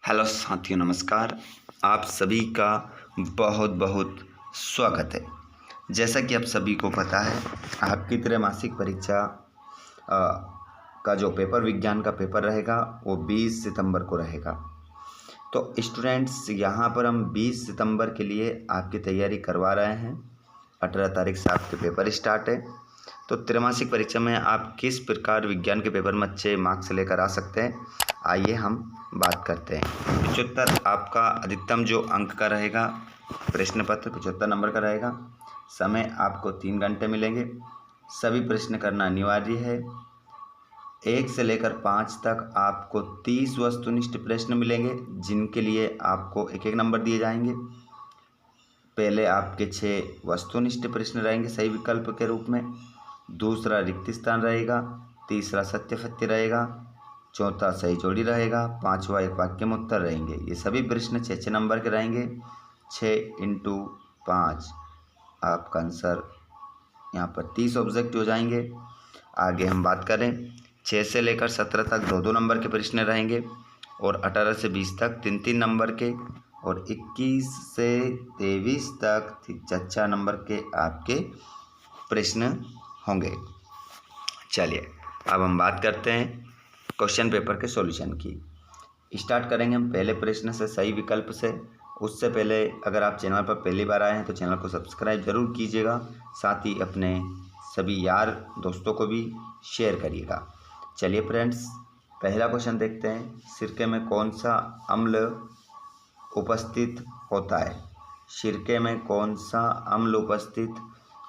Hello साथियों, नमस्कार। आप सभी का बहुत बहुत स्वागत है। जैसा कि आप सभी को पता है, आपकी त्रैमासिक परीक्षा का जो पेपर विज्ञान का पेपर रहेगा वो 20 सितंबर को रहेगा। तो स्टूडेंट्स, यहाँ पर हम 20 सितंबर के लिए आपकी तैयारी करवा रहे हैं। 18 तारीख से आपके पेपर स्टार्ट है। तो त्रैमासिक परीक्षा में आप किस प्रकार विज्ञान के पेपर में अच्छे मार्क्स लेकर आ सकते हैं, आइए हम बात करते हैं। 75 आपका अधिकतम जो अंक का रहेगा, प्रश्न पत्र 75 नंबर का रहेगा। समय आपको 3 घंटे मिलेंगे। सभी प्रश्न करना अनिवार्य है। 1 से लेकर 5 तक आपको 30 वस्तुनिष्ठ प्रश्न मिलेंगे, जिनके लिए आपको एक एक नंबर दिए जाएंगे। पहले आपके 6 वस्तुनिष्ठ प्रश्न रहेंगे सही विकल्प के रूप में, दूसरा रिक्त स्थान रहेगा, तीसरा सत्य सत्य रहेगा, चौथा सही जोड़ी रहेगा, पांचवा एक वाक्य में उत्तर रहेंगे। ये सभी प्रश्न 6 नंबर के रहेंगे। 6 × 5 आपका आंसर यहाँ पर 30 ऑब्जेक्ट हो जाएंगे। आगे हम बात करें, 6 से लेकर 17 तक 2-2 नंबर के प्रश्न रहेंगे और 18 से 20 तक 3-3 नंबर के, और 21 से 23 तक 4 नंबर के आपके प्रश्न होंगे। चलिए अब हम बात करते हैं क्वेश्चन पेपर के सॉल्यूशन की। स्टार्ट करेंगे हम पहले प्रश्न से, सही विकल्प से। उससे पहले अगर आप चैनल पर पहली बार आए हैं तो चैनल को सब्सक्राइब जरूर कीजिएगा, साथ ही अपने सभी यार दोस्तों को भी शेयर करिएगा। चलिए फ्रेंड्स, पहला क्वेश्चन देखते हैं। सिरके में कौन सा अम्ल उपस्थित होता है? सिरके में कौन सा अम्ल उपस्थित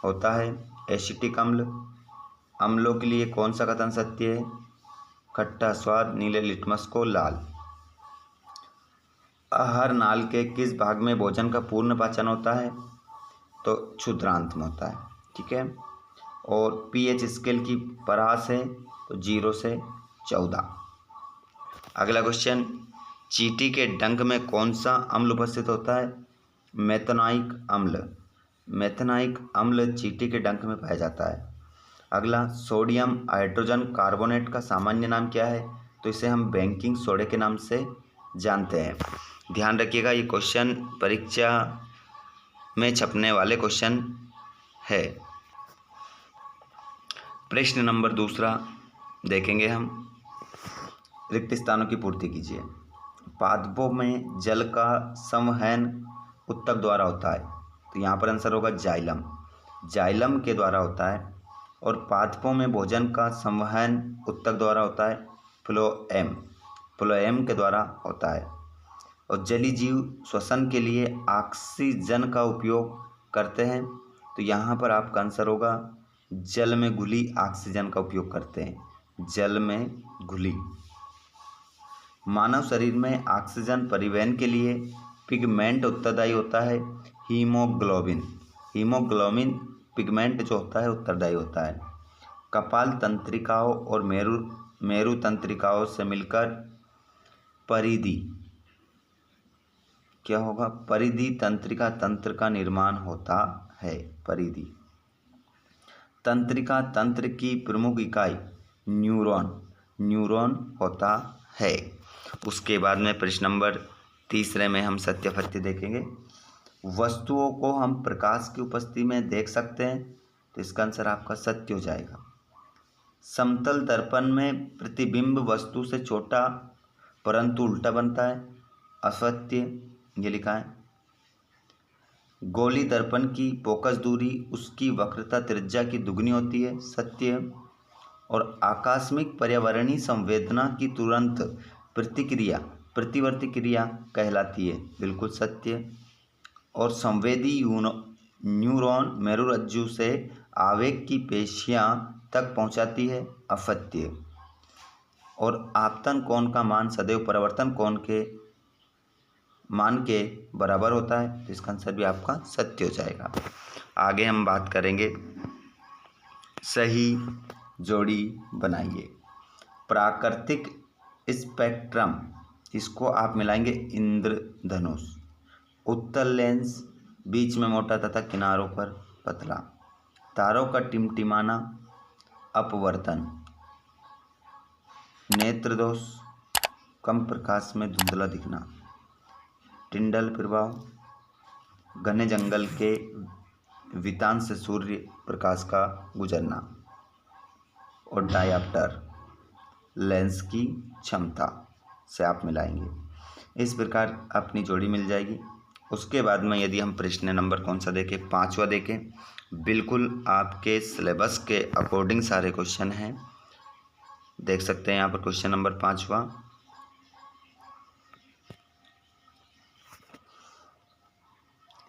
होता है? एसिटिक अम्ल। अम्लों के लिए कौन सा कथन सत्य है? खट्टा स्वाद नीले लिटमस को लाल। आहार नाल के किस भाग में भोजन का पूर्ण पाचन होता है? तो क्षुद्रांत में होता है। ठीक है। और पीएच स्केल की परास है तो 0 से 14। अगला क्वेश्चन, चींटी के डंक में कौन सा अम्ल उपस्थित होता है? मेथनॉइक अम्ल। मेथनॉइक अम्ल चींटी के डंक में पाया जाता है। अगला, सोडियम हाइड्रोजन कार्बोनेट का सामान्य नाम क्या है? तो इसे हम बेकिंग सोडे के नाम से जानते हैं। ध्यान रखिएगा, ये क्वेश्चन परीक्षा में छपने वाले क्वेश्चन है। प्रश्न नंबर 2 देखेंगे हम। रिक्त स्थानों की पूर्ति कीजिए। पादपों में जल का संवहन उत्तक द्वारा होता है, तो यहाँ पर आंसर होगा जाइलम। जाइलम के द्वारा होता है। और पादपों में भोजन का संवहन उत्तक द्वारा होता है, फ्लोएम। फ्लोएम के द्वारा होता है। और जलीय जीव श्वसन के लिए ऑक्सीजन का उपयोग करते हैं, तो यहाँ पर आपका आंसर होगा जल में घुली ऑक्सीजन का उपयोग करते हैं। जल में घुली। मानव शरीर में ऑक्सीजन परिवहन के लिए पिगमेंट उत्तरदायी होता है, हीमोग्लोबिन। हीमोग्लोबिन पिगमेंट जो होता है उत्तरदायी होता है। कपाल तंत्रिकाओं और मेरु तंत्रिकाओं से मिलकर परिधि क्या होगा? परिधि तंत्रिका तंत्र का निर्माण होता है। परिधि तंत्रिका तंत्र की प्रमुख इकाई न्यूरॉन होता है। उसके बाद में प्रश्न नंबर 3 में हम सत्य सत्य देखेंगे। वस्तुओं को हम प्रकाश की उपस्थिति में देख सकते हैं, तो इसका आंसर आपका सत्य हो जाएगा। समतल दर्पण में प्रतिबिंब वस्तु से छोटा परंतु उल्टा बनता है, असत्य, ये लिखा है। गोली दर्पण की फोकस दूरी उसकी वक्रता त्रिज्या की दुगनी होती है, सत्य। और आकस्मिक पर्यावरणीय संवेदना की तुरंत प्रतिक्रिया प्रतिवर्ती क्रिया कहलाती है, बिल्कुल सत्य। और संवेदी न्यूरॉन मेरुरज्जु से आवेग की पेशियां तक पहुंचाती है, असत्य। और आपतन कोण का मान सदैव परावर्तन कोण के मान के बराबर होता है, तो इसका आंसर भी आपका सत्य हो जाएगा। आगे हम बात करेंगे, सही जोड़ी बनाइए। प्राकृतिक स्पेक्ट्रम, इसको आप मिलाएंगे इंद्रधनुष। उत्तल लेंस बीच में मोटा तथा किनारों पर पतला। तारों का टिमटिमाना, अपवर्तन। नेत्र दोष, कम प्रकाश में धुंधला दिखना, टिंडल प्रभाव, घने जंगल के वितान से सूर्य प्रकाश का गुजरना, और डायप्टर लेंस की क्षमता से आप मिलाएंगे। इस प्रकार अपनी जोड़ी मिल जाएगी। उसके बाद में यदि हम प्रश्न नंबर कौन सा देखें, 5वां देखें, बिल्कुल आपके सिलेबस के अकॉर्डिंग सारे क्वेश्चन हैं। देख सकते हैं यहाँ पर क्वेश्चन नंबर 5वां,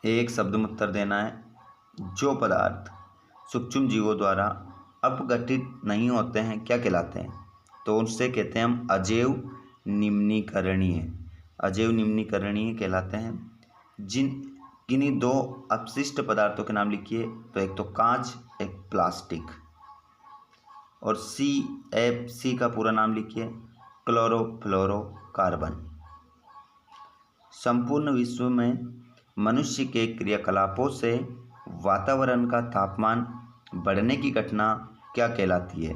एक शब्द में उत्तर देना है। जो पदार्थ सूक्ष्म जीवों द्वारा अपघटित नहीं होते हैं क्या कहलाते हैं? तो उनसे कहते हैं हम अजैव निम्नीकरणीय, अजैव निम्नीकरणीय कहलाते हैं। किन्हीं दो अपशिष्ट पदार्थों के नाम लिखिए। तो एक तो कांच, एक प्लास्टिक। और CFC का पूरा नाम लिखिए, क्लोरोफ्लोरोकार्बन। संपूर्ण विश्व में मनुष्य के क्रियाकलापों से वातावरण का तापमान बढ़ने की घटना क्या कहलाती है?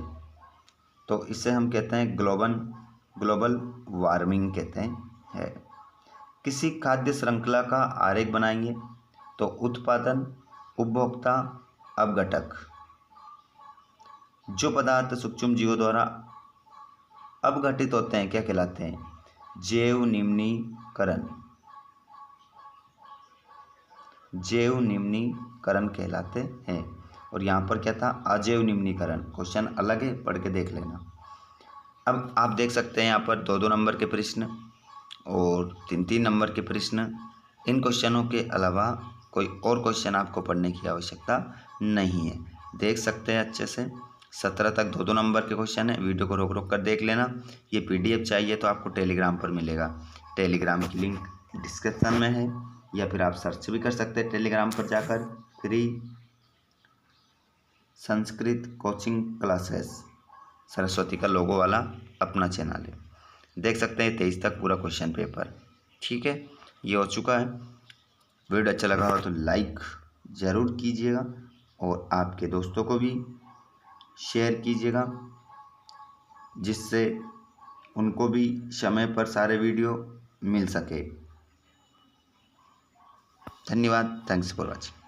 तो इसे हम कहते हैं ग्लोबल वार्मिंग कहते हैं। किसी खाद्य श्रृंखला का आरेख बनाएंगे। तो उत्पादन, उपभोक्ता, अपघटक। जो पदार्थ सूक्ष्म जीवों द्वारा अपघटित होते हैं क्या कहलाते हैं? जैव निम्नीकरण, जैव निम्नीकरण कहलाते हैं। और यहाँ पर क्या था? अजैव निम्नीकरण। क्वेश्चन अलग है, पढ़ के देख लेना। अब आप देख सकते हैं यहाँ पर 2-2 नंबर के प्रश्न और 3-3 नंबर के प्रश्न। इन क्वेश्चनों के अलावा कोई और क्वेश्चन आपको पढ़ने की आवश्यकता नहीं है। देख सकते हैं अच्छे से 17 तक 2-2 नंबर के क्वेश्चन है। वीडियो को रोक रोक कर देख लेना। ये PDF चाहिए तो आपको टेलीग्राम पर मिलेगा। टेलीग्राम की लिंक डिस्क्रिप्शन में है, या फिर आप सर्च भी कर सकते हैं टेलीग्राम पर जाकर। Free Sanskrit coaching classes, Saraswati का लोगो वाला अपना चैनल है। देख सकते हैं 23 तक पूरा क्वेश्चन पेपर। ठीक है, ये हो चुका है। वीडियो अच्छा लगा हो तो लाइक ज़रूर कीजिएगा और आपके दोस्तों को भी शेयर कीजिएगा, जिससे उनको भी समय पर सारे वीडियो मिल सके। धन्यवाद। Thanks for watching.